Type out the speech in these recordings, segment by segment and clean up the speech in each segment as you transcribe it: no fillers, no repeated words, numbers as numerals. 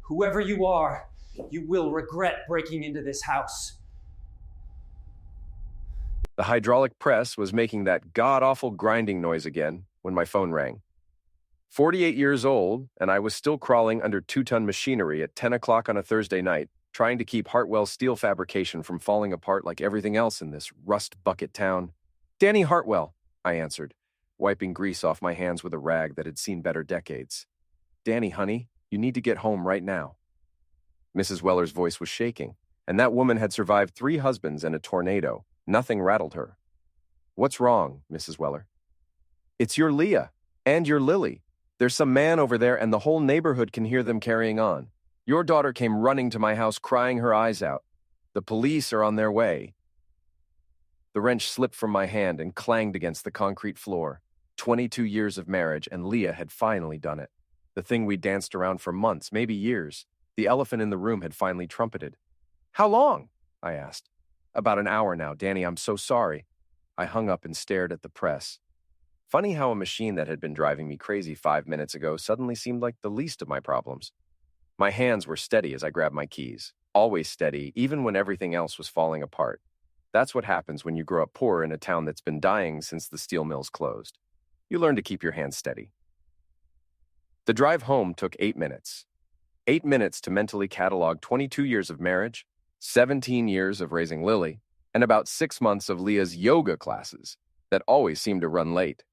Whoever you are, you will regret breaking into this house. The hydraulic press was making that god-awful grinding noise again when my phone rang. 48 years old, and I was still crawling under 2-ton machinery at 10 o'clock on a Thursday night, trying to keep Hartwell's steel fabrication from falling apart like everything else in this rust bucket town. "Danny Hartwell," I answered, wiping grease off my hands with a rag that had seen better decades. "Danny, honey, you need to get home right now." Mrs. Weller's voice was shaking, and that woman had survived 3 husbands and a tornado. Nothing rattled her. "What's wrong, Mrs. Weller?" "It's your Leah and your Lily. There's some man over there and the whole neighborhood can hear them carrying on. Your daughter came running to my house crying her eyes out. The police are on their way." The wrench slipped from my hand and clanged against the concrete floor. 22 years of marriage, and Leah had finally done it. The thing we danced around for months, maybe years. The elephant in the room had finally trumpeted. "How long?" I asked. "About an hour now, Danny, I'm so sorry." I hung up and stared at the press. Funny how a machine that had been driving me crazy 5 minutes ago suddenly seemed like the least of my problems. My hands were steady as I grabbed my keys. Always steady, even when everything else was falling apart. That's what happens when you grow up poor in a town that's been dying since the steel mills closed. You learn to keep your hands steady. The drive home took 8 minutes. 8 minutes to mentally catalog 22 years of marriage, 17 years of raising Lily, and about 6 months of Leah's yoga classes that always seemed to run late.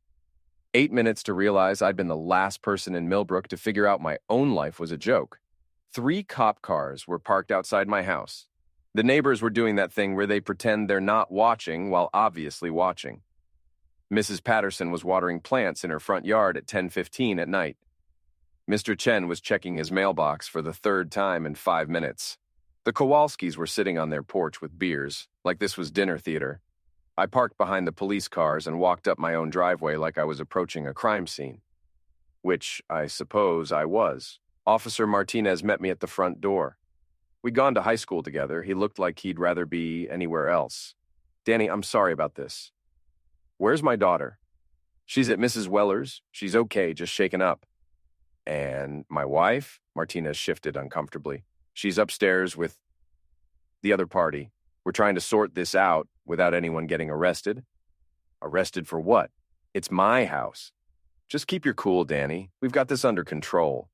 8 minutes to realize I'd been the last person in Millbrook to figure out my own life was a joke. 3 cop cars were parked outside my house. The neighbors were doing that thing where they pretend they're not watching while obviously watching. Mrs. Patterson was watering plants in her front yard at 10:15 at night. Mr. Chen was checking his mailbox for the 3rd time in 5 minutes. The Kowalskis were sitting on their porch with beers, like this was dinner theater. I parked behind the police cars and walked up my own driveway like I was approaching a crime scene. Which I suppose I was. Officer Martinez met me at the front door. We'd gone to high school together. He looked like he'd rather be anywhere else. "Danny, I'm sorry about this." "Where's my daughter?" "She's at Mrs. Weller's. She's okay, just shaken up." "And my wife?" Martinez shifted uncomfortably. "She's upstairs with the other party. We're trying to sort this out without anyone getting arrested." "Arrested for what? It's my house." "Just keep your cool, Danny. We've got this under control."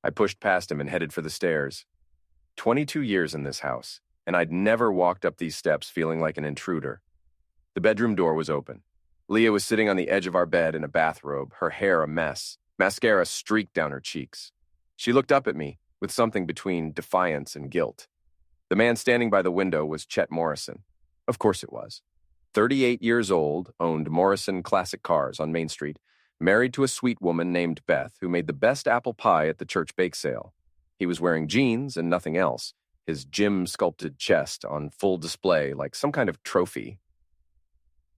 I pushed past him and headed for the stairs. 22 years in this house, and I'd never walked up these steps feeling like an intruder. The bedroom door was open. Leah was sitting on the edge of our bed in a bathrobe, her hair a mess, mascara streaked down her cheeks. She looked up at me with something between defiance and guilt. The man standing by the window was Chet Morrison. Of course it was. 38 years old, owned Morrison Classic Cars on Main Street, married to a sweet woman named Beth who made the best apple pie at the church bake sale. He was wearing jeans and nothing else, his gym-sculpted chest on full display like some kind of trophy.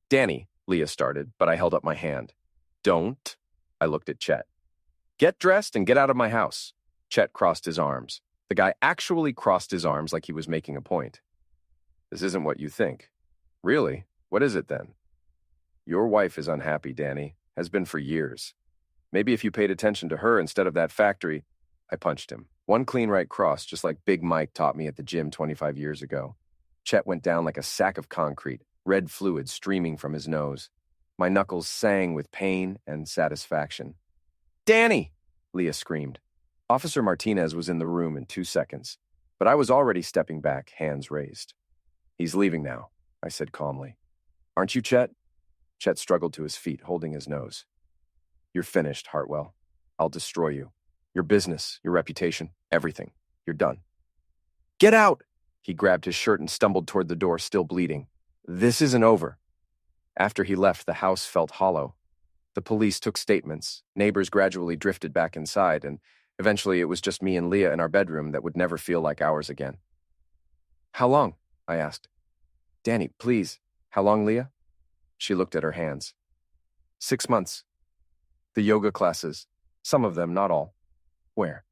"Danny," Leah started, but I held up my hand. "Don't." I looked at Chet. "Get dressed and get out of my house." Chet crossed his arms. The guy actually crossed his arms like he was making a point. "This isn't what you think." "Really? What is it then?" "Your wife is unhappy, Danny. Has been for years. Maybe if you paid attention to her instead of that factory." I punched him. One clean right cross, just like Big Mike taught me at the gym 25 years ago. Chet went down like a sack of concrete, red fluid streaming from his nose. My knuckles sang with pain and satisfaction. "Danny!" Leah screamed. Officer Martinez was in the room in 2 seconds, but I was already stepping back, hands raised. "He's leaving now," I said calmly. "Aren't you, Chet?" Chet struggled to his feet, holding his nose. "You're finished, Hartwell. I'll destroy you. Your business, your reputation, everything. You're done." "Get out!" He grabbed his shirt and stumbled toward the door, still bleeding. "This isn't over." After he left, the house felt hollow. The police took statements, neighbors gradually drifted back inside, and eventually it was just me and Leah in our bedroom that would never feel like ours again. "How long?" I asked. "Danny, please. How long, Leah?" She looked at her hands. 6 months. The yoga classes. Some of them, not all. Where?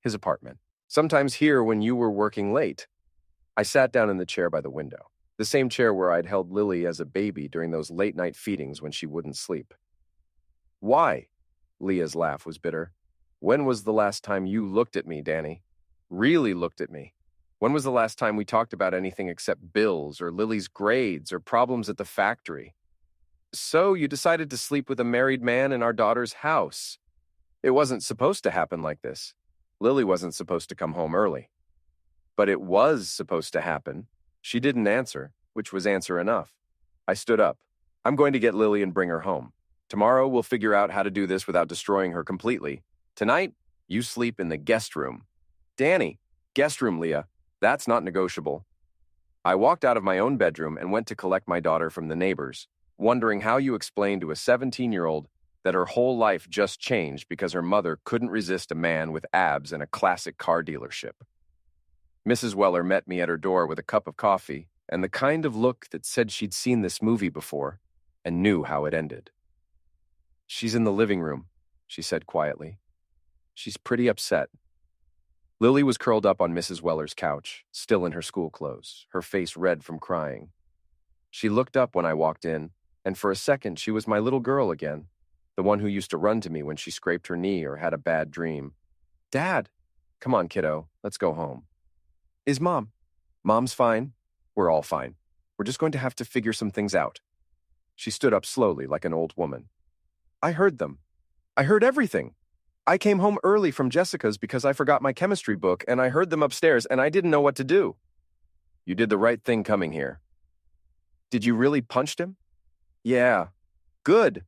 His apartment. Sometimes here when you were working late. I sat down in the chair by the window, the same chair where I'd held Lily as a baby during those late-night feedings when she wouldn't sleep. "Why?" Leah's laugh was bitter. "When was the last time you looked at me, Danny?" really looked at me. When was the last time we talked about anything except bills or Lily's grades or problems at the factory? So you decided to sleep with a married man in our daughter's house. It wasn't supposed to happen like this. Lily wasn't supposed to come home early. But it was supposed to happen. She didn't answer, which was answer enough. I stood up. I'm going to get Lily and bring her home. Tomorrow we'll figure out how to do this without destroying her completely. Tonight, you sleep in the guest room. Danny, guest room, Leah. That's not negotiable. I walked out of my own bedroom and went to collect my daughter from the neighbors, wondering how you explain to a 17-year-old that her whole life just changed because her mother couldn't resist a man with abs in a classic car dealership. Mrs. Weller met me at her door with a cup of coffee and the kind of look that said she'd seen this movie before and knew how it ended. "She's in the living room," she said quietly. "She's pretty upset." Lily was curled up on Mrs. Weller's couch, still in her school clothes, her face red from crying. She looked up when I walked in, and for a second she was my little girl again, the one who used to run to me when she scraped her knee or had a bad dream. "Dad, come on, kiddo, let's go home." "Is Mom?" "Mom's fine. We're all fine. We're just going to have to figure some things out." She stood up slowly like an old woman. "I heard them. I heard everything. I came home early from Jessica's because I forgot my chemistry book, and I heard them upstairs, and I didn't know what to do." "You did the right thing coming here." "Did you really punch him?" "Yeah." "Good."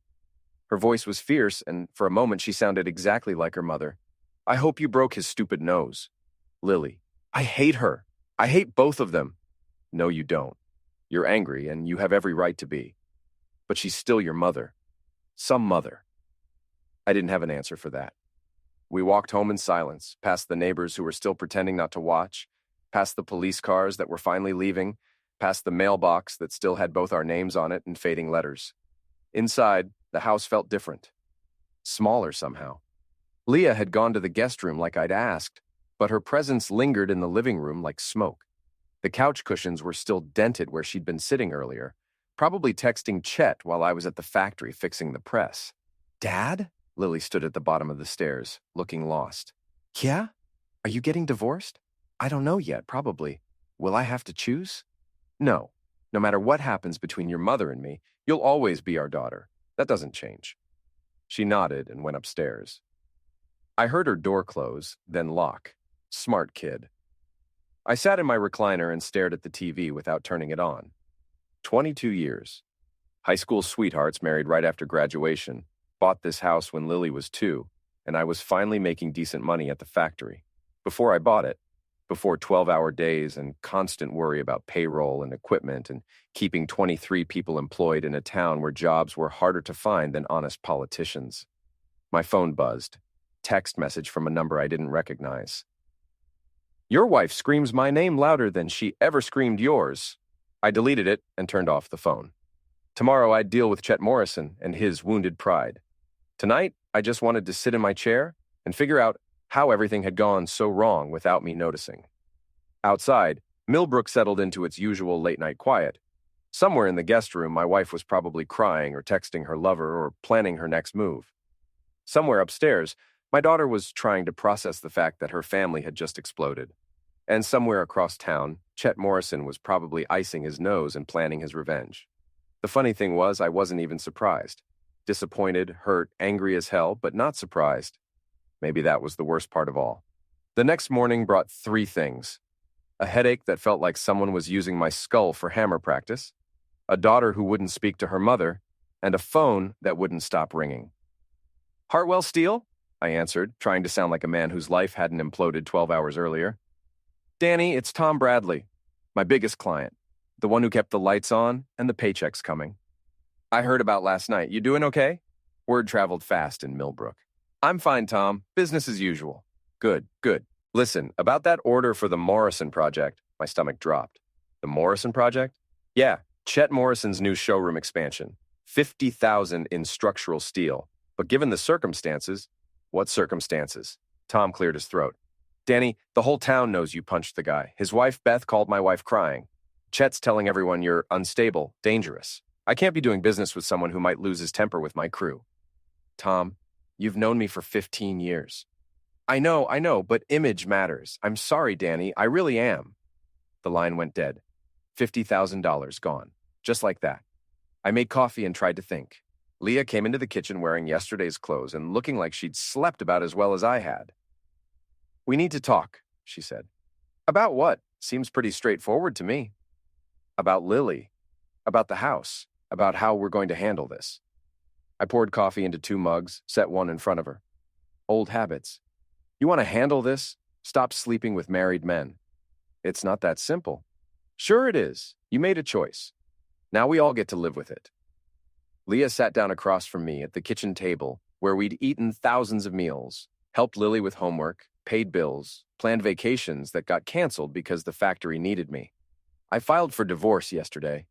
Her voice was fierce, and for a moment she sounded exactly like her mother. "I hope you broke his stupid nose." "Lily, I hate her. I hate both of them." "No, you don't. You're angry, and you have every right to be. But she's still your mother. Some mother." I didn't have an answer for that. We walked home in silence, past the neighbors who were still pretending not to watch, past the police cars that were finally leaving, past the mailbox that still had both our names on it in fading letters. Inside, the house felt different. Smaller somehow. Leah had gone to the guest room like I'd asked, but her presence lingered in the living room like smoke. The couch cushions were still dented where she'd been sitting earlier, probably texting Chet while I was at the factory fixing the press. "Dad?" Lily stood at the bottom of the stairs, looking lost. "Yeah? Are you getting divorced?" "I don't know yet, probably. Will I have to choose?" "No. No matter what happens between your mother and me, you'll always be our daughter. That doesn't change." She nodded and went upstairs. I heard her door close, then lock. Smart kid. I sat in my recliner and stared at the TV without turning it on. 22 years. High school sweethearts married right after graduation, bought this house when Lily was 2, and I was finally making decent money at the factory. Before I bought it, before 12-hour days and constant worry about payroll and equipment and keeping 23 people employed in a town where jobs were harder to find than honest politicians. My phone buzzed. Text message from a number I didn't recognize. "Your wife screams my name louder than she ever screamed yours." I deleted it and turned off the phone. Tomorrow I'd deal with Chet Morrison and his wounded pride. Tonight, I just wanted to sit in my chair and figure out how everything had gone so wrong without me noticing. Outside, Millbrook settled into its usual late-night quiet. Somewhere in the guest room, my wife was probably crying or texting her lover or planning her next move. Somewhere upstairs, my daughter was trying to process the fact that her family had just exploded. And somewhere across town, Chet Morrison was probably icing his nose and planning his revenge. The funny thing was, I wasn't even surprised. Disappointed, hurt, angry as hell, but not surprised. Maybe that was the worst part of all. The next morning brought 3 things. A headache that felt like someone was using my skull for hammer practice, a daughter who wouldn't speak to her mother, and a phone that wouldn't stop ringing. "Hartwell Steel?" I answered, trying to sound like a man whose life hadn't imploded 12 hours earlier. "Danny, it's Tom Bradley, my biggest client, the one who kept the lights on and the paychecks coming. I heard about last night. You doing okay?" Word traveled fast in Millbrook. "I'm fine, Tom. Business as usual." Good, good. "Listen, about that order for the Morrison project," my stomach dropped. "The Morrison project?" "Yeah, Chet Morrison's new showroom expansion. 50,000 in structural steel. But given the circumstances..." "What circumstances?" Tom cleared his throat. "Danny, the whole town knows you punched the guy. His wife, Beth, called my wife crying. Chet's telling everyone you're unstable, dangerous. I can't be doing business with someone who might lose his temper with my crew." "Tom, you've known me for 15 years. I know, but image matters. I'm sorry, Danny. I really am. The line went dead. $50,000 gone. Just like that. I made coffee and tried to think. Leah came into the kitchen wearing yesterday's clothes and looking like she'd slept about as well as I had. We need to talk, she said. About what? Seems pretty straightforward to me. About Lily. About the house. About how we're going to handle this. I poured coffee into 2 mugs, set one in front of her. Old habits. You want to handle this? Stop sleeping with married men. It's not that simple. Sure it is. You made a choice. Now we all get to live with it. Leah sat down across from me at the kitchen table where we'd eaten thousands of meals, helped Lily with homework, paid bills, planned vacations that got canceled because the factory needed me. I filed for divorce yesterday.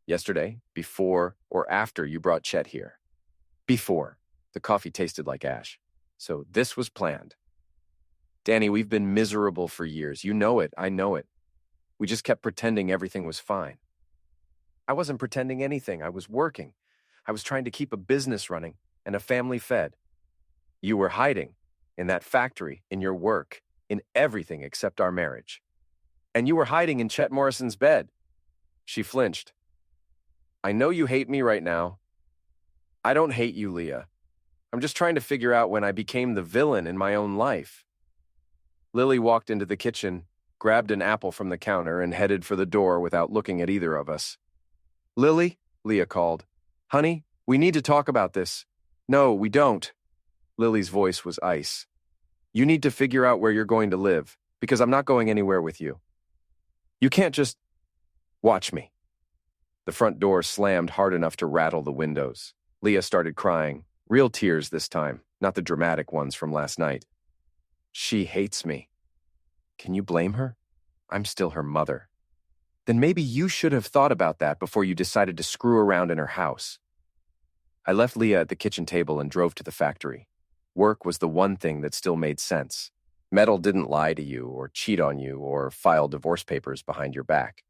Yesterday? Before or after you brought Chet here? Before. The coffee tasted like ash. So this was planned. Danny, we've been miserable for years. You know it. I know it. We just kept pretending everything was fine. I wasn't pretending anything. I was working. I was trying to keep a business running and a family fed. You were hiding in that factory, in your work, in everything except our marriage. And you were hiding in Chet Morrison's bed. She flinched. I know you hate me right now. I don't hate you, Leah. I'm just trying to figure out when I became the villain in my own life. Lily walked into the kitchen, grabbed an apple from the counter, and headed for the door without looking at either of us. Lily, Leah called. Honey, we need to talk about this. No, we don't. Lily's voice was ice. You need to figure out where you're going to live, because I'm not going anywhere with you. You can't just watch me. The front door slammed hard enough to rattle the windows. Leah started crying. Real tears this time, not the dramatic ones from last night. She hates me. Can you blame her? I'm still her mother. Then maybe you should have thought about that before you decided to screw around in her house. I left Leah at the kitchen table and drove to the factory. Work was the one thing that still made sense. Metal didn't lie to you or cheat on you or file divorce papers behind your back.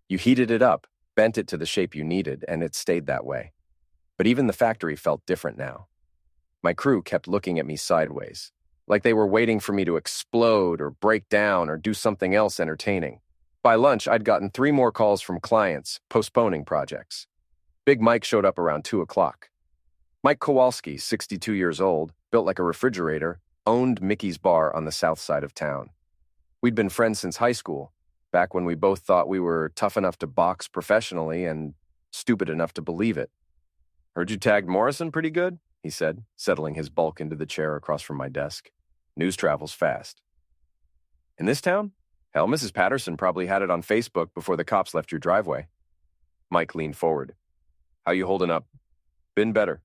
You heated it up, bent it to the shape you needed, and it stayed that way. But even the factory felt different now. My crew kept looking at me sideways, like they were waiting for me to explode or break down or do something else entertaining. By lunch, I'd gotten 3 more calls from clients, postponing projects. Big Mike showed up around 2 o'clock. Mike Kowalski, 62 years old, built like a refrigerator, owned Mickey's Bar on the south side of town. We'd been friends since high school, back when we both thought we were tough enough to box professionally and stupid enough to believe it. Heard you tagged Morrison pretty good, he said, settling his bulk into the chair across from my desk. News travels fast. In this town? Hell, Mrs. Patterson probably had it on Facebook before the cops left your driveway. Mike leaned forward. How you holding up? Been better.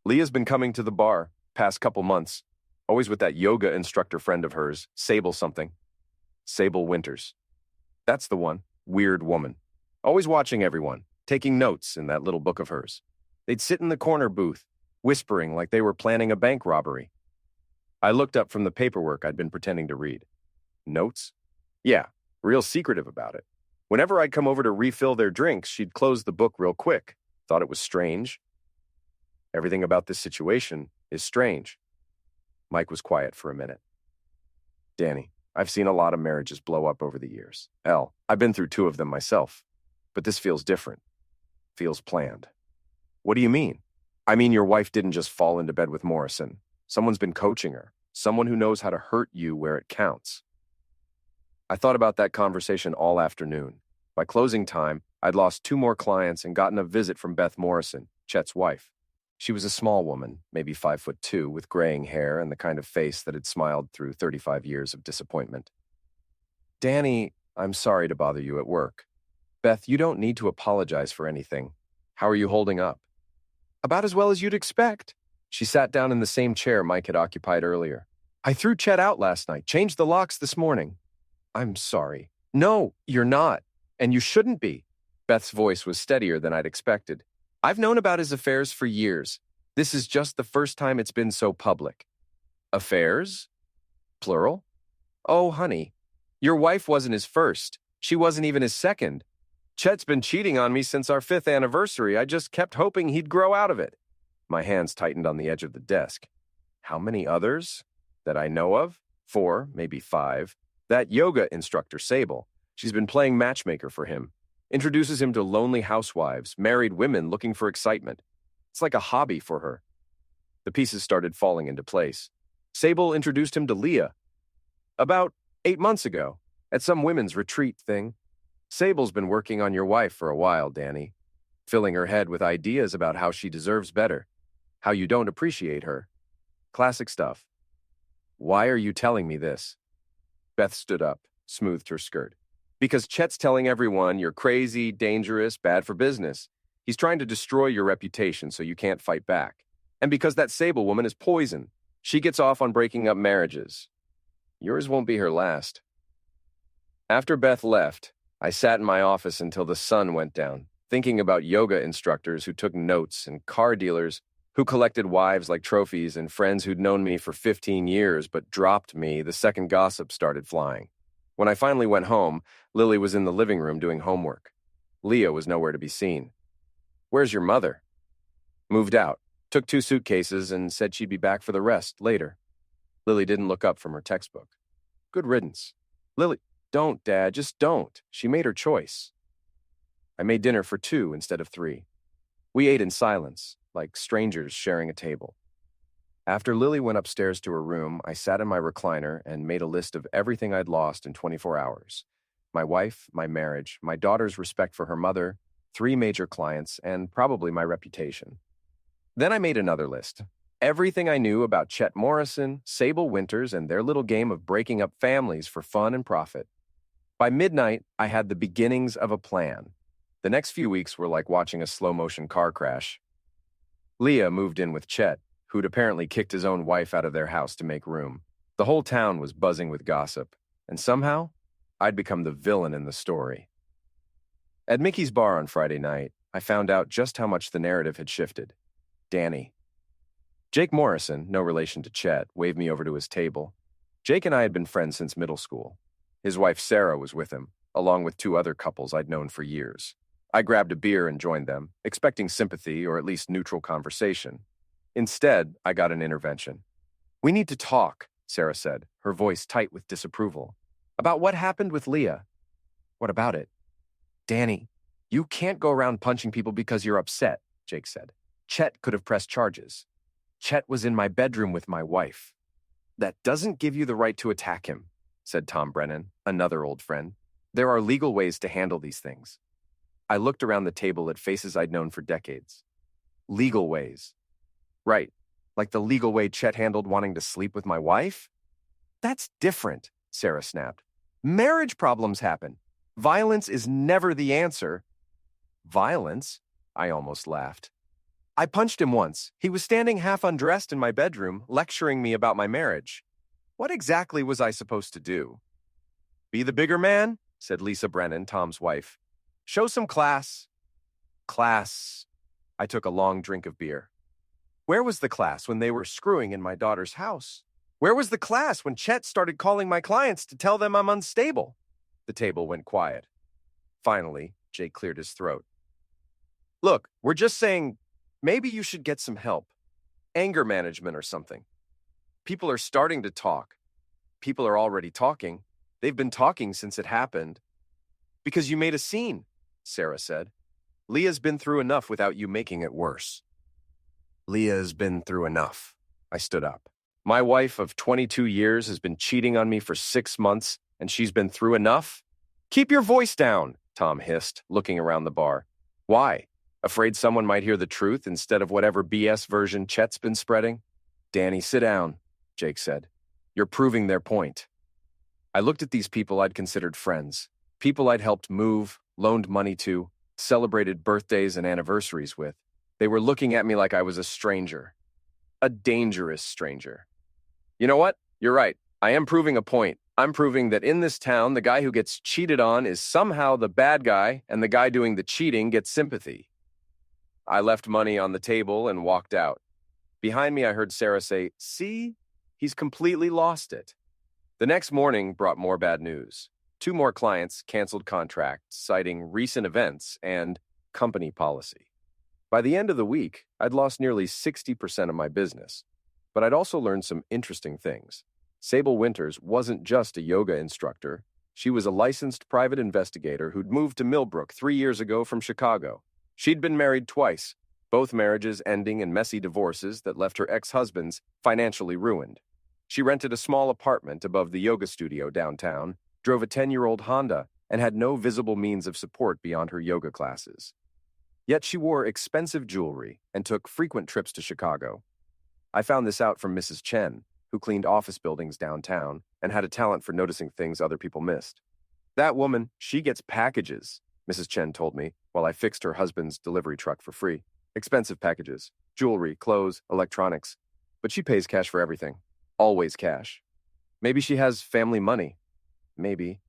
Leah's been coming to the bar, past couple months, always with that yoga instructor friend of hers, Sable something. Sable Winters. That's the one. Weird woman. Always watching everyone, taking notes in that little book of hers. They'd sit in the corner booth, whispering like they were planning a bank robbery. I looked up from the paperwork I'd been pretending to read. Notes? Yeah, real secretive about it. Whenever I'd come over to refill their drinks, she'd close the book real quick. Thought it was strange. Everything about this situation is strange. Mike was quiet for a minute. Danny, I've seen a lot of marriages blow up over the years. Hell, I've been through 2 of them myself. But this feels different. Feels planned. What do you mean? I mean your wife didn't just fall into bed with Morrison. Someone's been coaching her. Someone who knows how to hurt you where it counts. I thought about that conversation all afternoon. By closing time, I'd lost 2 more clients and gotten a visit from Beth Morrison, Chet's wife. She was a small woman, maybe 5'2", with graying hair and the kind of face that had smiled through 35 years of disappointment. Danny, I'm sorry to bother you at work. Beth, you don't need to apologize for anything. How are you holding up? About as well as you'd expect. She sat down in the same chair Mike had occupied earlier. I threw Chet out last night, changed the locks this morning. I'm sorry. No, you're not. And you shouldn't be. Beth's voice was steadier than I'd expected. I've known about his affairs for years. This is just the first time it's been so public. Affairs? Plural? Oh, honey, your wife wasn't his first. She wasn't even his second. Chet's been cheating on me since our 5th anniversary. I just kept hoping he'd grow out of it. My hands tightened on the edge of the desk. How many others? That I know of? 4, maybe 5. That yoga instructor, Sable. She's been playing matchmaker for him. Introduces him to lonely housewives, married women looking for excitement. It's like a hobby for her. The pieces started falling into place. Sable introduced him to Leah. About 8 months ago, at some women's retreat thing. Sable's been working on your wife for a while, Danny. Filling her head with ideas about how she deserves better. How you don't appreciate her. Classic stuff. Why are you telling me this? Beth stood up, smoothed her skirt. Because Chet's telling everyone you're crazy, dangerous, bad for business. He's trying to destroy your reputation so you can't fight back. And because that Sable woman is poison. She gets off on breaking up marriages. Yours won't be her last. After Beth left, I sat in my office until the sun went down, thinking about yoga instructors who took notes and car dealers who collected wives like trophies and friends who'd known me for 15 years but dropped me the second gossip started flying. When I finally went home, Lily was in the living room doing homework. Leah was nowhere to be seen. Where's your mother? Moved out, took 2 suitcases and said she'd be back for the rest later. Lily didn't look up from her textbook. Good riddance. Lily, don't, Dad, just don't. She made her choice. I made dinner for 2 instead of 3. We ate in silence, like strangers sharing a table. After Lily went upstairs to her room, I sat in my recliner and made a list of everything I'd lost in 24 hours. My wife, my marriage, my daughter's respect for her mother, 3 major clients, and probably my reputation. Then I made another list. Everything I knew about Chet Morrison, Sable Winters, and their little game of breaking up families for fun and profit. By midnight, I had the beginnings of a plan. The next few weeks were like watching a slow-motion car crash. Leah moved in with Chet, who'd apparently kicked his own wife out of their house to make room. The whole town was buzzing with gossip, and somehow, I'd become the villain in the story. At Mickey's bar on Friday night, I found out just how much the narrative had shifted. Danny. Jake Morrison, no relation to Chet, waved me over to his table. Jake and I had been friends since middle school. His wife Sarah was with him, along with 2 other couples I'd known for years. I grabbed a beer and joined them, expecting sympathy or at least neutral conversation. Instead, I got an intervention. We need to talk, Sarah said, her voice tight with disapproval. About what happened with Leah. What about it? Danny, you can't go around punching people because you're upset, Jake said. Chet could have pressed charges. Chet was in my bedroom with my wife. That doesn't give you the right to attack him, said Tom Brennan, another old friend. There are legal ways to handle these things. I looked around the table at faces I'd known for decades. Legal ways. Right, like the legal way Chet handled wanting to sleep with my wife? That's different, Sarah snapped. Marriage problems happen. Violence is never the answer. Violence? I almost laughed. I punched him once. He was standing half undressed in my bedroom, lecturing me about my marriage. What exactly was I supposed to do? Be the bigger man, said Lisa Brennan, Tom's wife. Show some class. Class. I took a long drink of beer. Where was the class when they were screwing in my daughter's house? Where was the class when Chet started calling my clients to tell them I'm unstable? The table went quiet. Finally, Jake cleared his throat. Look, we're just saying, maybe you should get some help. Anger management or something. People are starting to talk. People are already talking. They've been talking since it happened. Because you made a scene, Sarah said. Leah's been through enough without you making it worse. Leah's been through enough. I stood up. My wife of 22 years has been cheating on me for 6 months, and she's been through enough? Keep your voice down, Tom hissed, looking around the bar. Why? Afraid someone might hear the truth instead of whatever BS version Chet's been spreading? Danny, sit down, Jake said. You're proving their point. I looked at these people I'd considered friends, people I'd helped move, loaned money to, celebrated birthdays and anniversaries with. They were looking at me like I was a stranger. A dangerous stranger. You know what? You're right. I am proving a point. I'm proving that in this town, the guy who gets cheated on is somehow the bad guy, and the guy doing the cheating gets sympathy. I left money on the table and walked out. Behind me, I heard Sarah say, "See? He's completely lost it." The next morning brought more bad news. 2 more clients canceled contracts, citing recent events and company policy. By the end of the week, I'd lost nearly 60% of my business, but I'd also learned some interesting things. Sable Winters wasn't just a yoga instructor. She was a licensed private investigator who'd moved to Millbrook 3 years ago from Chicago. She'd been married twice, both marriages ending in messy divorces that left her ex-husbands financially ruined. She rented a small apartment above the yoga studio downtown, drove a 10-year-old Honda, and had no visible means of support beyond her yoga classes. Yet she wore expensive jewelry and took frequent trips to Chicago. I found this out from Mrs. Chen, who cleaned office buildings downtown and had a talent for noticing things other people missed. That woman, she gets packages, Mrs. Chen told me while I fixed her husband's delivery truck for free. Expensive packages, jewelry, clothes, electronics. But she pays cash for everything. Always cash. Maybe she has family money. Maybe.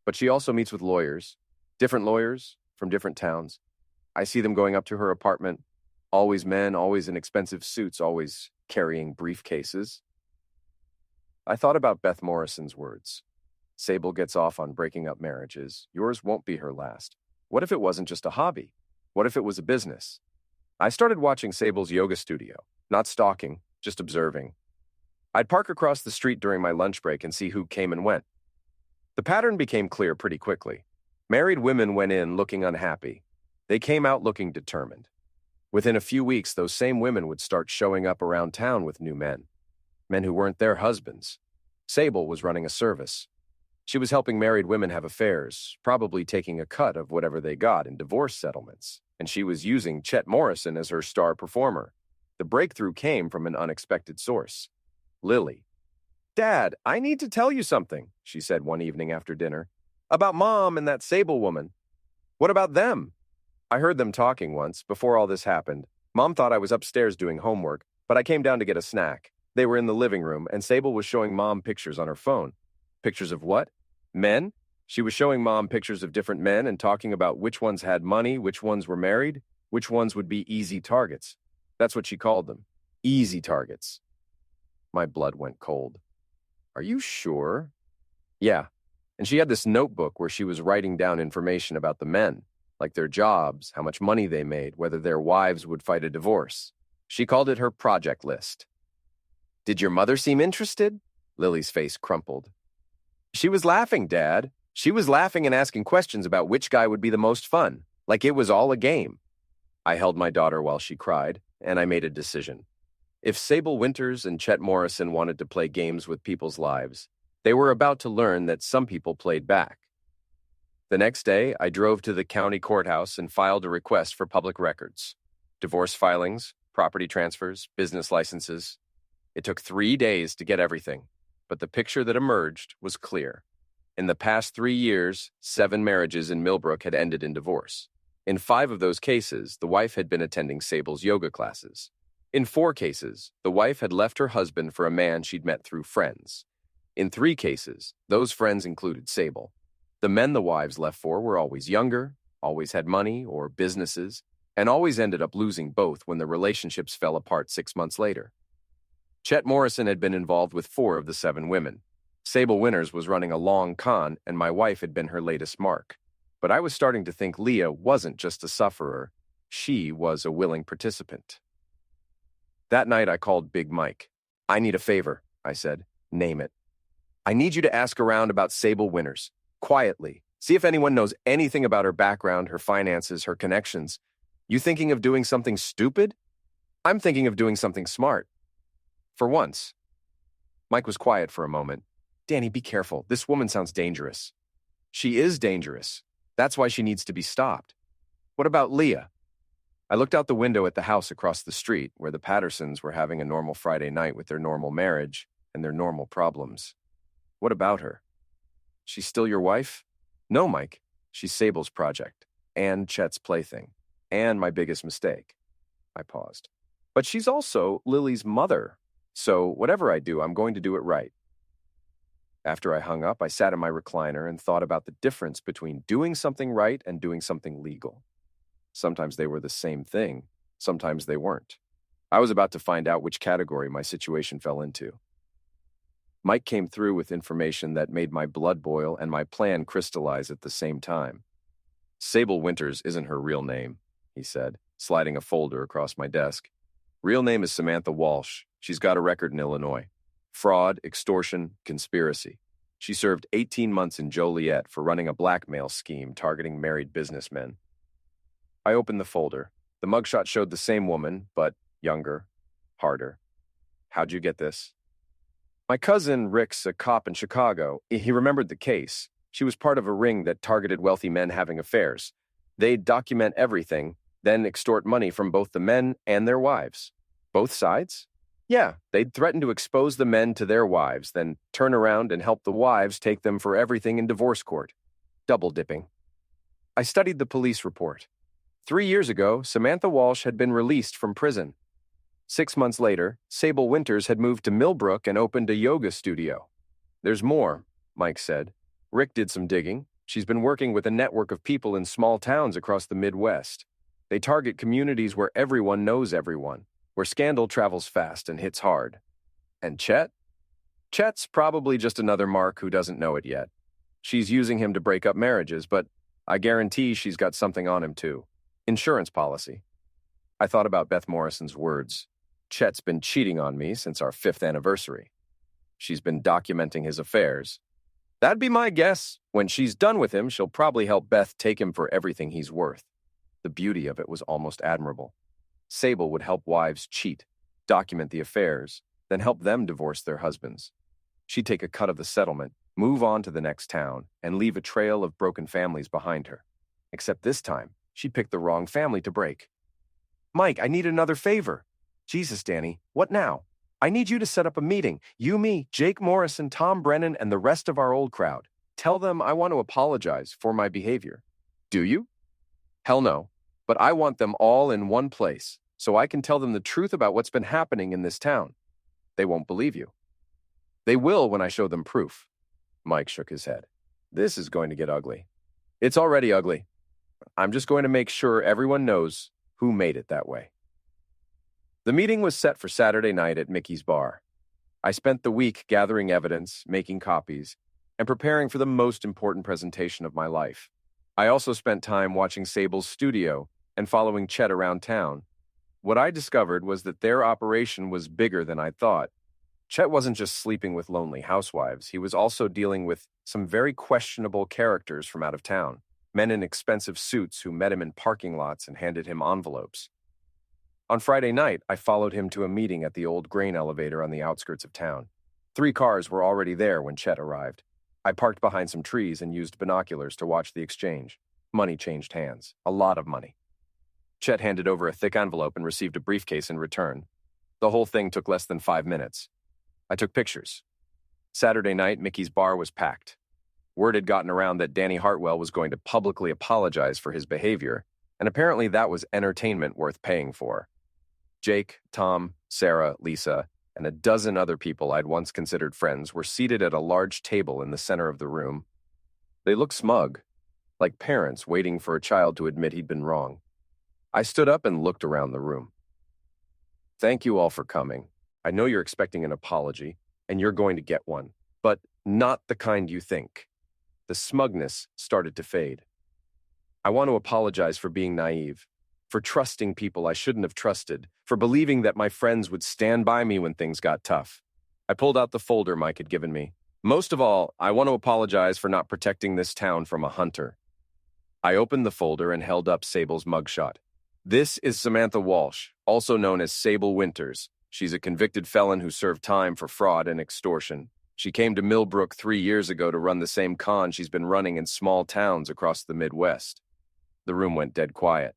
But she also meets with lawyers. Different lawyers from different towns. I see them going up to her apartment. Always men, always in expensive suits, always carrying briefcases. I thought about Beth Morrison's words. Sable gets off on breaking up marriages. Yours won't be her last. What if it wasn't just a hobby? What if it was a business? I started watching Sable's yoga studio. Not stalking, just observing. I'd park across the street during my lunch break and see who came and went. The pattern became clear pretty quickly. Married women went in looking unhappy. They came out looking determined. Within a few weeks, those same women would start showing up around town with new men. Men who weren't their husbands. Sable was running a service. She was helping married women have affairs, probably taking a cut of whatever they got in divorce settlements, and she was using Chet Morrison as her star performer. The breakthrough came from an unexpected source. Lily. "Dad, I need to tell you something," she said one evening after dinner. "About Mom and that Sable woman." "What about them?" I heard them talking once, before all this happened. Mom thought I was upstairs doing homework, but I came down to get a snack. They were in the living room, and Sable was showing Mom pictures on her phone. Pictures of what? Men? She was showing Mom pictures of different men and talking about which ones had money, which ones were married, which ones would be easy targets. That's what she called them. Easy targets. My blood went cold. "Are you sure?" "Yeah." And she had this notebook where she was writing down information about the men, like their jobs, how much money they made, whether their wives would fight a divorce. She called it her project list. "Did your mother seem interested?" Lily's face crumpled. "She was laughing, Dad. She was laughing and asking questions about which guy would be the most fun, like it was all a game." I held my daughter while she cried, and I made a decision. If Sable Winters and Chet Morrison wanted to play games with people's lives, they were about to learn that some people played back. The next day, I drove to the county courthouse and filed a request for public records. Divorce filings, property transfers, business licenses. It took 3 days to get everything, but the picture that emerged was clear. In the past 3 years, 7 marriages in Millbrook had ended in divorce. In 5 of those cases, the wife had been attending Sable's yoga classes. In 4 cases, the wife had left her husband for a man she'd met through friends. In 3 cases, those friends included Sable. The men the wives left for were always younger, always had money or businesses, and always ended up losing both when the relationships fell apart 6 months later. Chet Morrison had been involved with 4 of the 7 women. Sable Winters was running a long con, and my wife had been her latest mark. But I was starting to think Leah wasn't just a sufferer. She was a willing participant. That night, I called Big Mike. "I need a favor," I said. "Name it." "I need you to ask around about Sable Winters. Quietly. See if anyone knows anything about her background, her finances, her connections. You thinking of doing something stupid?" "I'm thinking of doing something smart. For once." Mike was quiet for a moment. "Danny, be careful. This woman sounds dangerous." "She is dangerous. That's why she needs to be stopped." "What about Leah?" I looked out the window at the house across the street where the Pattersons were having a normal Friday night with their normal marriage and their normal problems. "What about her?" "She's still your wife?" "No, Mike. She's Sable's project, and Chet's plaything, and my biggest mistake." I paused. "But she's also Lily's mother, so whatever I do, I'm going to do it right." After I hung up, I sat in my recliner and thought about the difference between doing something right and doing something legal. Sometimes they were the same thing, sometimes they weren't. I was about to find out which category my situation fell into. Mike came through with information that made my blood boil and my plan crystallize at the same time. "Sable Winters isn't her real name," he said, sliding a folder across my desk. "Real name is Samantha Walsh. She's got a record in Illinois. fraud, extortion, conspiracy. She served 18 months in Joliet for running a blackmail scheme targeting married businessmen. I opened the folder. The mugshot showed the same woman, but younger, harder. How'd you get this? My cousin Rick's a cop in Chicago. He remembered the case. She was part of a ring that targeted wealthy men having affairs. They'd document everything, then extort money from both the men and their wives. Both sides? Yeah, they'd threaten to expose the men to their wives, then turn around and help the wives take them for everything in divorce court. Double dipping. I studied the police report. 3 years ago, Samantha Walsh had been released from prison. 6 months later, Sable Winters had moved to Millbrook and opened a yoga studio. There's more, Mike said. Rick did some digging. She's been working with a network of people in small towns across the Midwest. They target communities where everyone knows everyone, where scandal travels fast and hits hard. And Chet? Chet's probably just another Mark who doesn't know it yet. She's using him to break up marriages, but I guarantee she's got something on him too. Insurance policy. I thought about Beth Morrison's words. Chet's been cheating on me since our 5th anniversary. She's been documenting his affairs. That'd be my guess. When she's done with him, she'll probably help Beth take him for everything he's worth. The beauty of it was almost admirable. Sable would help wives cheat, document the affairs, then help them divorce their husbands. She'd take a cut of the settlement, move on to the next town, and leave a trail of broken families behind her. Except this time, she'd picked the wrong family to break. Mike, I need another favor. Jesus, Danny, what now? I need you to set up a meeting. You, me, Jake Morrison, Tom Brennan, and the rest of our old crowd. Tell them I want to apologize for my behavior. Do you? Hell no. But I want them all in one place, so I can tell them the truth about what's been happening in this town. They won't believe you. They will when I show them proof. Mike shook his head. This is going to get ugly. It's already ugly. I'm just going to make sure everyone knows who made it that way. The meeting was set for Saturday night at Mickey's Bar. I spent the week gathering evidence, making copies, and preparing for the most important presentation of my life. I also spent time watching Sable's studio and following Chet around town. What I discovered was that their operation was bigger than I thought. Chet wasn't just sleeping with lonely housewives. He was also dealing with some very questionable characters from out of town, men in expensive suits who met him in parking lots and handed him envelopes. On Friday night, I followed him to a meeting at the old grain elevator on the outskirts of town. 3 cars were already there when Chet arrived. I parked behind some trees and used binoculars to watch the exchange. Money changed hands. A lot of money. Chet handed over a thick envelope and received a briefcase in return. The whole thing took less than 5 minutes. I took pictures. Saturday night, Mickey's Bar was packed. Word had gotten around that Danny Hartwell was going to publicly apologize for his behavior, and apparently that was entertainment worth paying for. Jake, Tom, Sarah, Lisa, and a dozen other people I'd once considered friends were seated at a large table in the center of the room. They looked smug, like parents waiting for a child to admit he'd been wrong. I stood up and looked around the room. Thank you all for coming. I know you're expecting an apology, and you're going to get one, but not the kind you think. The smugness started to fade. I want to apologize for being naive, for trusting people I shouldn't have trusted, for believing that my friends would stand by me when things got tough. I pulled out the folder Mike had given me. Most of all, I want to apologize for not protecting this town from a hunter. I opened the folder and held up Sable's mugshot. This is Samantha Walsh, also known as Sable Winters. She's a convicted felon who served time for fraud and extortion. She came to Millbrook 3 years ago to run the same con she's been running in small towns across the Midwest. The room went dead quiet.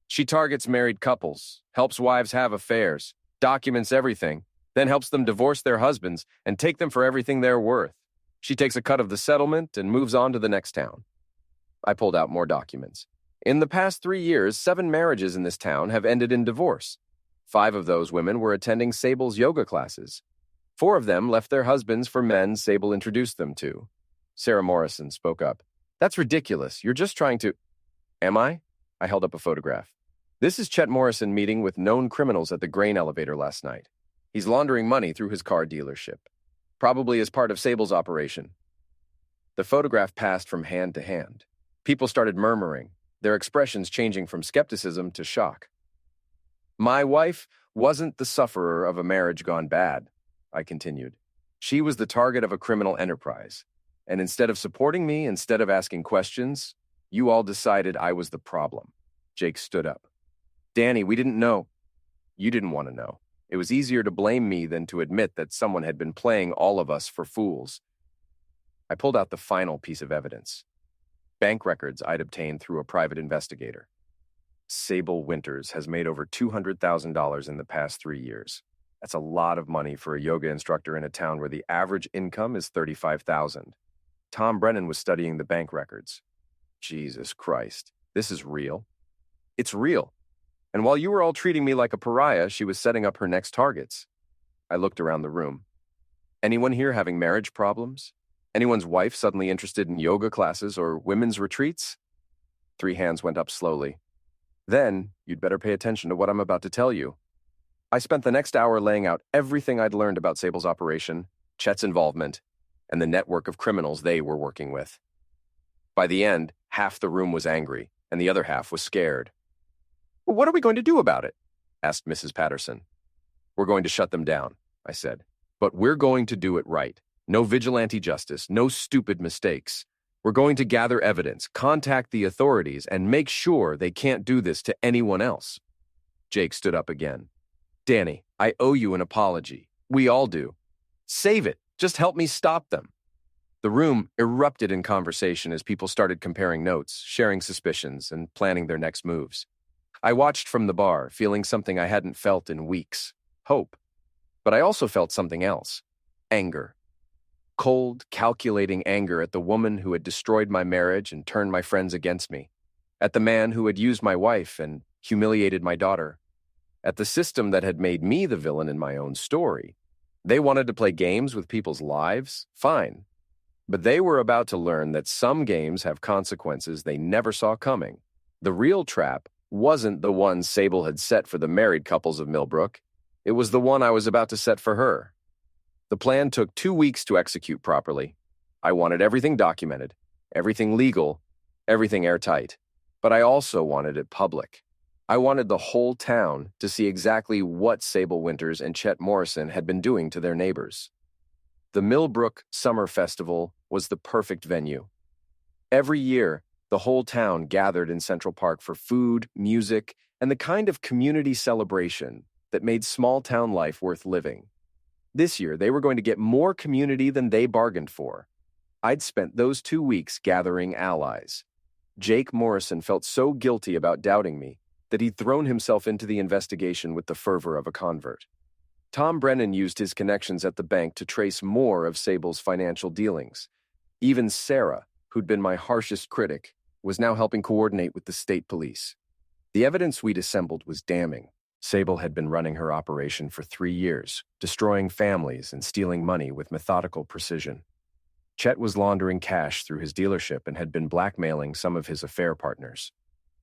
She targets married couples, helps wives have affairs, documents everything, then helps them divorce their husbands and take them for everything they're worth. She takes a cut of the settlement and moves on to the next town. I pulled out more documents. In the past 3 years, 7 marriages in this town have ended in divorce. 5 of those women were attending Sable's yoga classes. 4 of them left their husbands for men Sable introduced them to. Sarah Morrison spoke up. That's ridiculous. You're just trying to... Am I? I held up a photograph. This is Chet Morrison meeting with known criminals at the grain elevator last night. He's laundering money through his car dealership, probably as part of Sable's operation. The photograph passed from hand to hand. People started murmuring, their expressions changing from skepticism to shock. My wife wasn't the sufferer of a marriage gone bad. I continued. She was the target of a criminal enterprise. And instead of supporting me, instead of asking questions, you all decided I was the problem. Jake stood up. Danny, we didn't know. You didn't want to know. It was easier to blame me than to admit that someone had been playing all of us for fools. I pulled out the final piece of evidence. Bank records I'd obtained through a private investigator. Sable Winters has made over $200,000 in the past 3 years. That's a lot of money for a yoga instructor in a town where the average income is $35,000. Tom Brennan was studying the bank records. Jesus Christ, this is real. It's real. And while you were all treating me like a pariah, she was setting up her next targets. I looked around the room. Anyone here having marriage problems? Anyone's wife suddenly interested in yoga classes or women's retreats? 3 hands went up slowly. Then, you'd better pay attention to what I'm about to tell you. I spent the next hour laying out everything I'd learned about Sable's operation, Chet's involvement, and the network of criminals they were working with. By the end, half the room was angry, and the other half was scared. "Well, what are we going to do about it?" asked Mrs. Patterson. "We're going to shut them down," I said. "But we're going to do it right. No vigilante justice, no stupid mistakes. We're going to gather evidence, contact the authorities, and make sure they can't do this to anyone else." Jake stood up again. "Danny, I owe you an apology. We all do. Save it. Just help me stop them." The room erupted in conversation as people started comparing notes, sharing suspicions, and planning their next moves. I watched from the bar, feeling something I hadn't felt in weeks, hope. But I also felt something else, anger. Cold, calculating anger at the woman who had destroyed my marriage and turned my friends against me, at the man who had used my wife and humiliated my daughter, at the system that had made me the villain in my own story. They wanted to play games with people's lives? Fine. But they were about to learn that some games have consequences they never saw coming. The real trap wasn't the one Sable had set for the married couples of Millbrook. It was the one I was about to set for her. The plan took 2 weeks to execute properly. I wanted everything documented, everything legal, everything airtight. But I also wanted it public. I wanted the whole town to see exactly what Sable Winters and Chet Morrison had been doing to their neighbors. The Millbrook Summer Festival was the perfect venue. Every year, the whole town gathered in Central Park for food, music, and the kind of community celebration that made small-town life worth living. This year, they were going to get more community than they bargained for. I'd spent those 2 weeks gathering allies. Jake Morrison felt so guilty about doubting me that he'd thrown himself into the investigation with the fervor of a convert. Tom Brennan used his connections at the bank to trace more of Sable's financial dealings. Even Sarah, who'd been my harshest critic, was now helping coordinate with the state police. The evidence we'd assembled was damning. Sable had been running her operation for 3 years, destroying families and stealing money with methodical precision. Chet was laundering cash through his dealership and had been blackmailing some of his affair partners.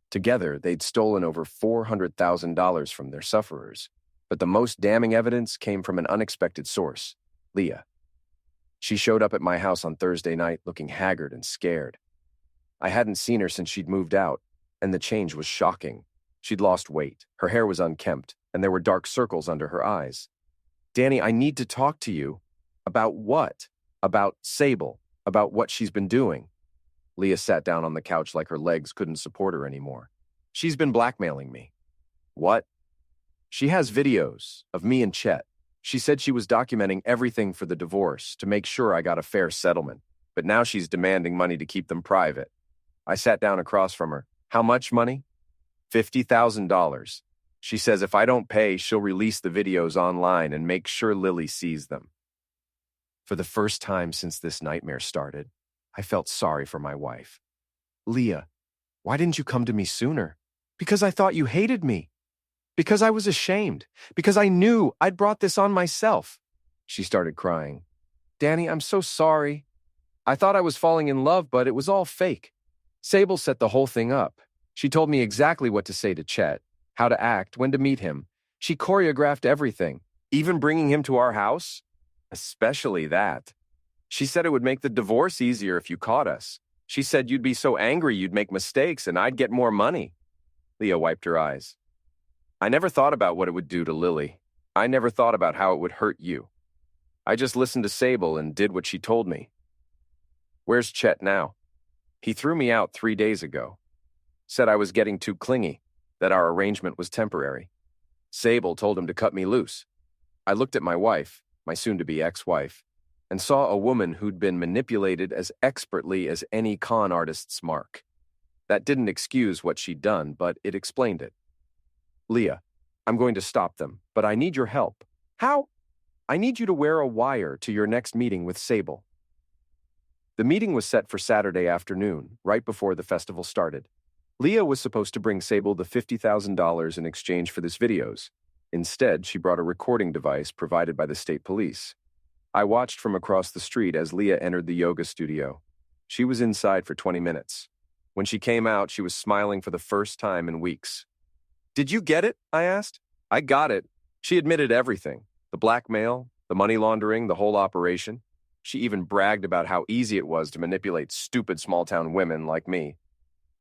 Together, they'd stolen over $400,000 from their sufferers, but the most damning evidence came from an unexpected source, Leah. She showed up at my house on Thursday night looking haggard and scared. I hadn't seen her since she'd moved out, and the change was shocking. She'd lost weight, her hair was unkempt, and there were dark circles under her eyes. "Danny, I need to talk to you." "About what?" "About Sable, about what she's been doing." Leah sat down on the couch like her legs couldn't support her anymore. "She's been blackmailing me." "What?" "She has videos of me and Chet. She said she was documenting everything for the divorce to make sure I got a fair settlement, but now she's demanding money to keep them private." I sat down across from her. "How much money?" $50,000. She says if I don't pay, she'll release the videos online and make sure Lily sees them. For the first time since this nightmare started, I felt sorry for my wife. "Leah, why didn't you come to me sooner?" "Because I thought you hated me. Because I was ashamed. Because I knew I'd brought this on myself." She started crying. "Danny, I'm so sorry. I thought I was falling in love, but it was all fake. Sable set the whole thing up. She told me exactly what to say to Chet, how to act, when to meet him. She choreographed everything, even bringing him to our house. Especially that. She said it would make the divorce easier if you caught us. She said you'd be so angry you'd make mistakes and I'd get more money." Leah wiped her eyes. "I never thought about what it would do to Lily. I never thought about how it would hurt you. I just listened to Sable and did what she told me. Where's Chet now? He threw me out 3 days ago. Said I was getting too clingy, that our arrangement was temporary. Sable told him to cut me loose. I looked at my wife, my soon-to-be ex-wife, and saw a woman who'd been manipulated as expertly as any con artist's mark. That didn't excuse what she'd done, but it explained it. Leah, I'm going to stop them, but I need your help. How? I need you to wear a wire to your next meeting with Sable. The meeting was set for Saturday afternoon, right before the festival started. Leah was supposed to bring Sable the $50,000 in exchange for this videos. Instead, she brought a recording device provided by the state police. I watched from across the street as Leah entered the yoga studio. She was inside for 20 minutes. When she came out, she was smiling for the first time in weeks. Did you get it? I asked. I got it. She admitted everything. The blackmail, the money laundering, the whole operation. She even bragged about how easy it was to manipulate stupid small-town women like me.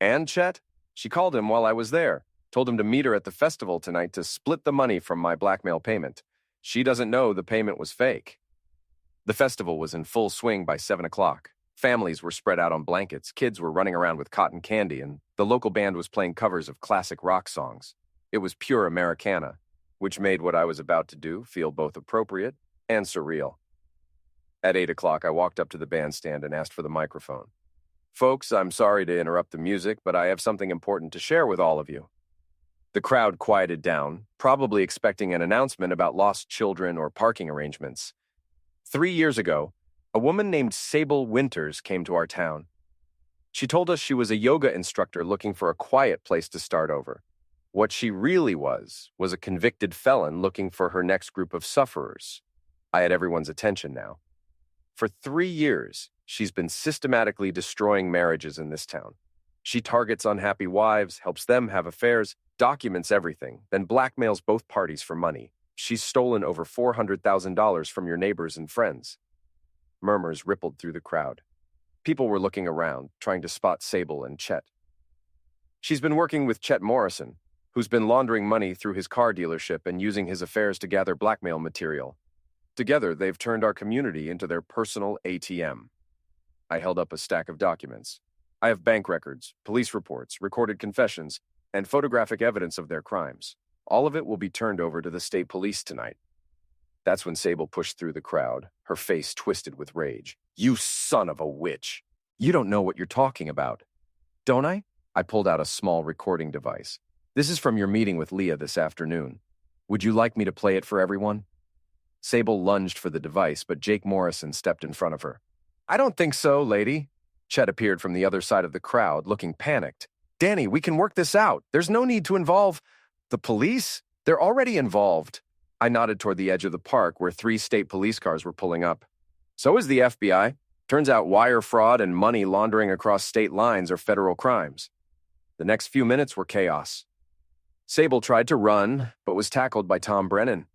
And Chet? She called him while I was there, told him to meet her at the festival tonight to split the money from my blackmail payment. She doesn't know the payment was fake. The festival was in full swing by 7 o'clock. Families were spread out on blankets, kids were running around with cotton candy, and the local band was playing covers of classic rock songs. It was pure Americana, which made what I was about to do feel both appropriate and surreal. At 8 o'clock, I walked up to the bandstand and asked for the microphone. Folks, I'm sorry to interrupt the music, but I have something important to share with all of you. The crowd quieted down, probably expecting an announcement about lost children or parking arrangements. 3 years ago, a woman named Sable Winters came to our town. She told us she was a yoga instructor looking for a quiet place to start over. What she really was a convicted felon looking for her next group of sufferers. I had everyone's attention now. For 3 years, she's been systematically destroying marriages in this town. She targets unhappy wives, helps them have affairs, documents everything, then blackmails both parties for money. She's stolen over $400,000 from your neighbors and friends. Murmurs rippled through the crowd. People were looking around, trying to spot Sable and Chet. She's been working with Chet Morrison, who's been laundering money through his car dealership and using his affairs to gather blackmail material. Together, they've turned our community into their personal ATM. I held up a stack of documents. I have bank records, police reports, recorded confessions, and photographic evidence of their crimes. All of it will be turned over to the state police tonight. That's when Sable pushed through the crowd, her face twisted with rage. You son of a witch! You don't know what you're talking about. Don't I? I pulled out a small recording device. This is from your meeting with Leah this afternoon. Would you like me to play it for everyone? Sable lunged for the device, but Jake Morrison stepped in front of her. I don't think so, lady. Chet appeared from the other side of the crowd, looking panicked. Danny, we can work this out. There's no need to involve the police. They're already involved. I nodded toward the edge of the park where 3 state police cars were pulling up. So is the FBI. Turns out wire fraud and money laundering across state lines are federal crimes. The next few minutes were chaos. Sable tried to run, but was tackled by Tom Brennan.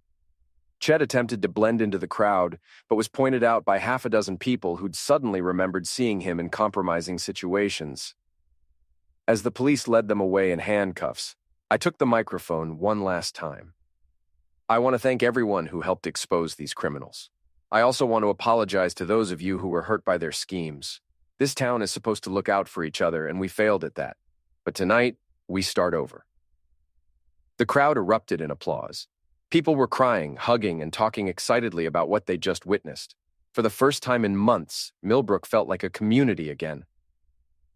Chet attempted to blend into the crowd, but was pointed out by half a dozen people who'd suddenly remembered seeing him in compromising situations. As the police led them away in handcuffs, I took the microphone one last time. I want to thank everyone who helped expose these criminals. I also want to apologize to those of you who were hurt by their schemes. This town is supposed to look out for each other, and we failed at that. But tonight, we start over. The crowd erupted in applause. People were crying, hugging, and talking excitedly about what they'd just witnessed. For the first time in months, Millbrook felt like a community again.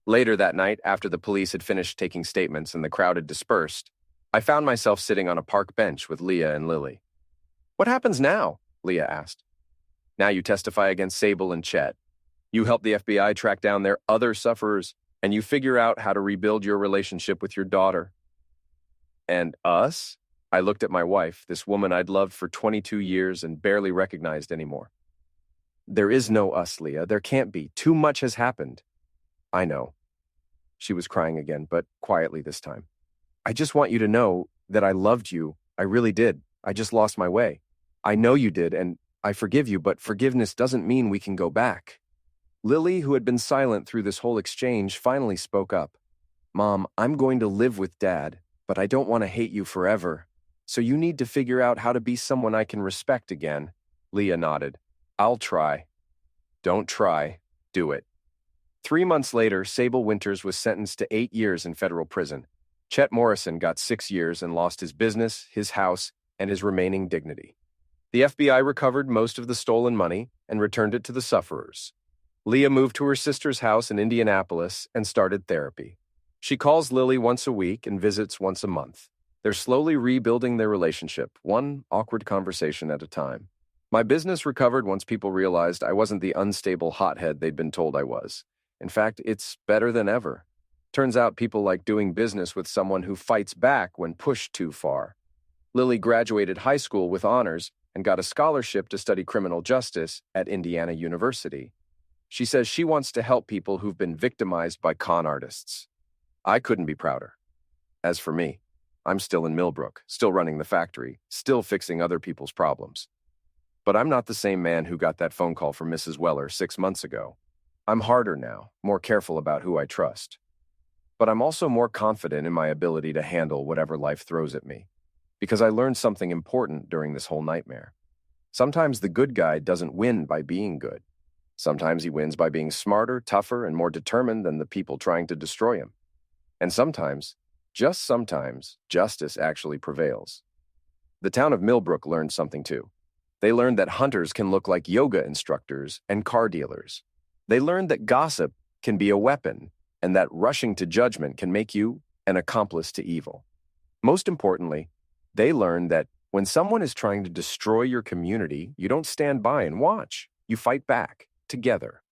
Later that night, after the police had finished taking statements and the crowd had dispersed, I found myself sitting on a park bench with Leah and Lily. What happens now? Leah asked. Now you testify against Sable and Chet. You help the FBI track down their other sufferers, and you figure out how to rebuild your relationship with your daughter. And us? I looked at my wife, this woman I'd loved for 22 years and barely recognized anymore. There is no us, Leah. There can't be. Too much has happened. I know. She was crying again, but quietly this time. I just want you to know that I loved you. I really did. I just lost my way. I know you did, and I forgive you, but forgiveness doesn't mean we can go back. Lily, who had been silent through this whole exchange, finally spoke up. Mom, I'm going to live with Dad, but I don't want to hate you forever. So you need to figure out how to be someone I can respect again. Leah nodded. I'll try. Don't try. Do it. 3 months later, Sable Winters was sentenced to 8 years in federal prison. Chet Morrison got 6 years and lost his business, his house, and his remaining dignity. The FBI recovered most of the stolen money and returned it to the sufferers. Leah moved to her sister's house in Indianapolis and started therapy. She calls Lily once a week and visits once a month. They're slowly rebuilding their relationship, one awkward conversation at a time. My business recovered once people realized I wasn't the unstable hothead they'd been told I was. In fact, it's better than ever. Turns out people like doing business with someone who fights back when pushed too far. Lily graduated high school with honors and got a scholarship to study criminal justice at Indiana University. She says she wants to help people who've been victimized by con artists. I couldn't be prouder. As for me, I'm still in Millbrook, still running the factory, still fixing other people's problems. But I'm not the same man who got that phone call from Mrs. Weller 6 months ago. I'm harder now, more careful about who I trust. But I'm also more confident in my ability to handle whatever life throws at me, because I learned something important during this whole nightmare. Sometimes the good guy doesn't win by being good. Sometimes he wins by being smarter, tougher, and more determined than the people trying to destroy him. And sometimes, just sometimes, justice actually prevails. The town of Millbrook learned something too. They learned that hunters can look like yoga instructors and car dealers. They learned that gossip can be a weapon, and that rushing to judgment can make you an accomplice to evil. Most importantly, they learned that when someone is trying to destroy your community, you don't stand by and watch. You fight back, together.